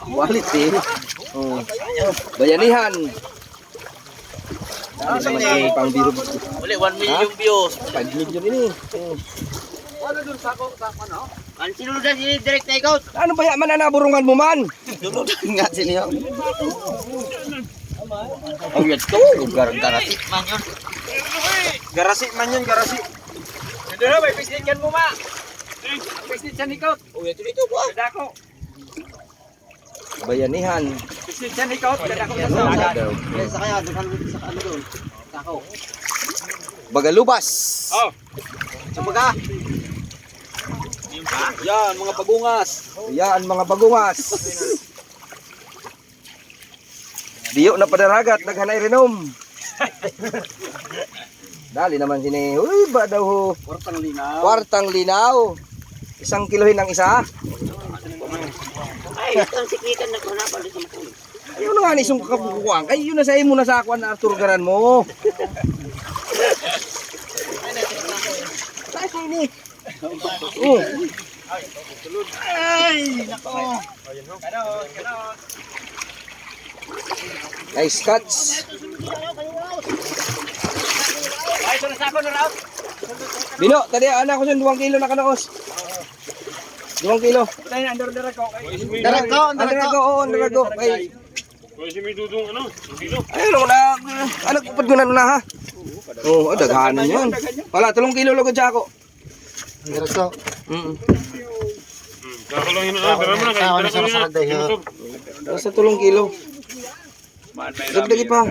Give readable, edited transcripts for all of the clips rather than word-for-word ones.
Quality. Oh. Bayanihan. Pang biro. Uli, 1 million views. 5 million ini. Oh. Ano dun sa ako? Ano? Ang sinuludan si direct na ikaw. Ano ba yan? Mananaburungan mo man? Sinuludan nga siniyo. Oh, yan to. Garasi Man yun. Garasi man yun, garasi. Ito na, may pisnikan mo ma. Pisnik siya ni Kaut. O, ito dito po. Dadako. Bayanihan. Pisnik siya ni Kaut. Dadako sa Dagat. Sa kaya, doon sa ano doon. Tako. Bagalubas. Oh. Sabaga. Yan, mga pagungas. Yan, mga bagungas. Diyo na padaragat, naghanay rinom. Dali naman sini. Uy, ba daw ho? Kwartang linaw. Kwartang linaw. 1 kilohin ng isa. Ay, itong sikitan na kuna pa sa makul. Ayaw na nga nisong kabukuang. Ay, yun na sa imo na sa akwan na Arthur Garan mo. Ay, sini. Oh. Ay, nako. Nice catch. Ay, sunod sa ako na raw. Bino, tadi anak ko sa 2 kilo na kanaos. 2 kilo. Tayo na, andar ko. Andarago, oo, andarago. Ay, Kasi may dudong ano, kilo. ayun na, anak upad ko na ha. Oo, daghanan yun. Wala, 3 kilo lagod siya ako. Andarago. Kakalangin na, tara mo na, tara ko na. Basta 3 kilo. Dagdagi pa.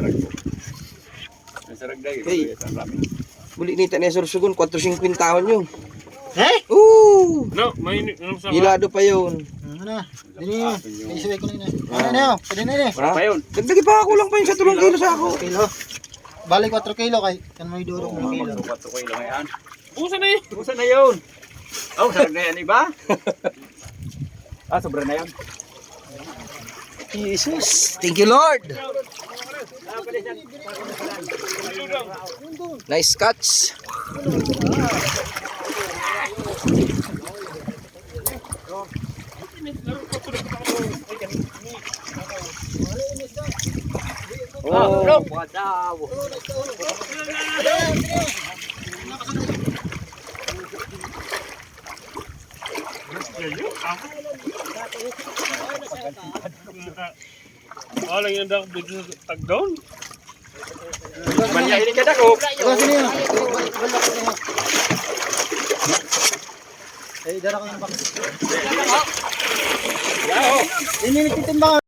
Hey, buli nita ni Sursugon, 450 taon yun. Eh? Oo! No, may ano sa Hilado pa yun. Ano? Dini yun. Isuwi ko na yun. Ano na yun? Pwede na yun. Ha? Dagdagi pa ako lang pa yun sa 3 kilo sa ako. Kilo. Balik 4 kilo kay kan may duro ng kilo. Busa na eh. Busa na yun. Oh, sarap na yan, iba? Sobra na yan. Jesus. Thank you, Lord. Nice catch. Oh, no. Wadaw. Alang yung dak dito sa tagdown. Manya ini kada ko. Ito sino yun? Eh, dara ko yung box. Ini nititin ba?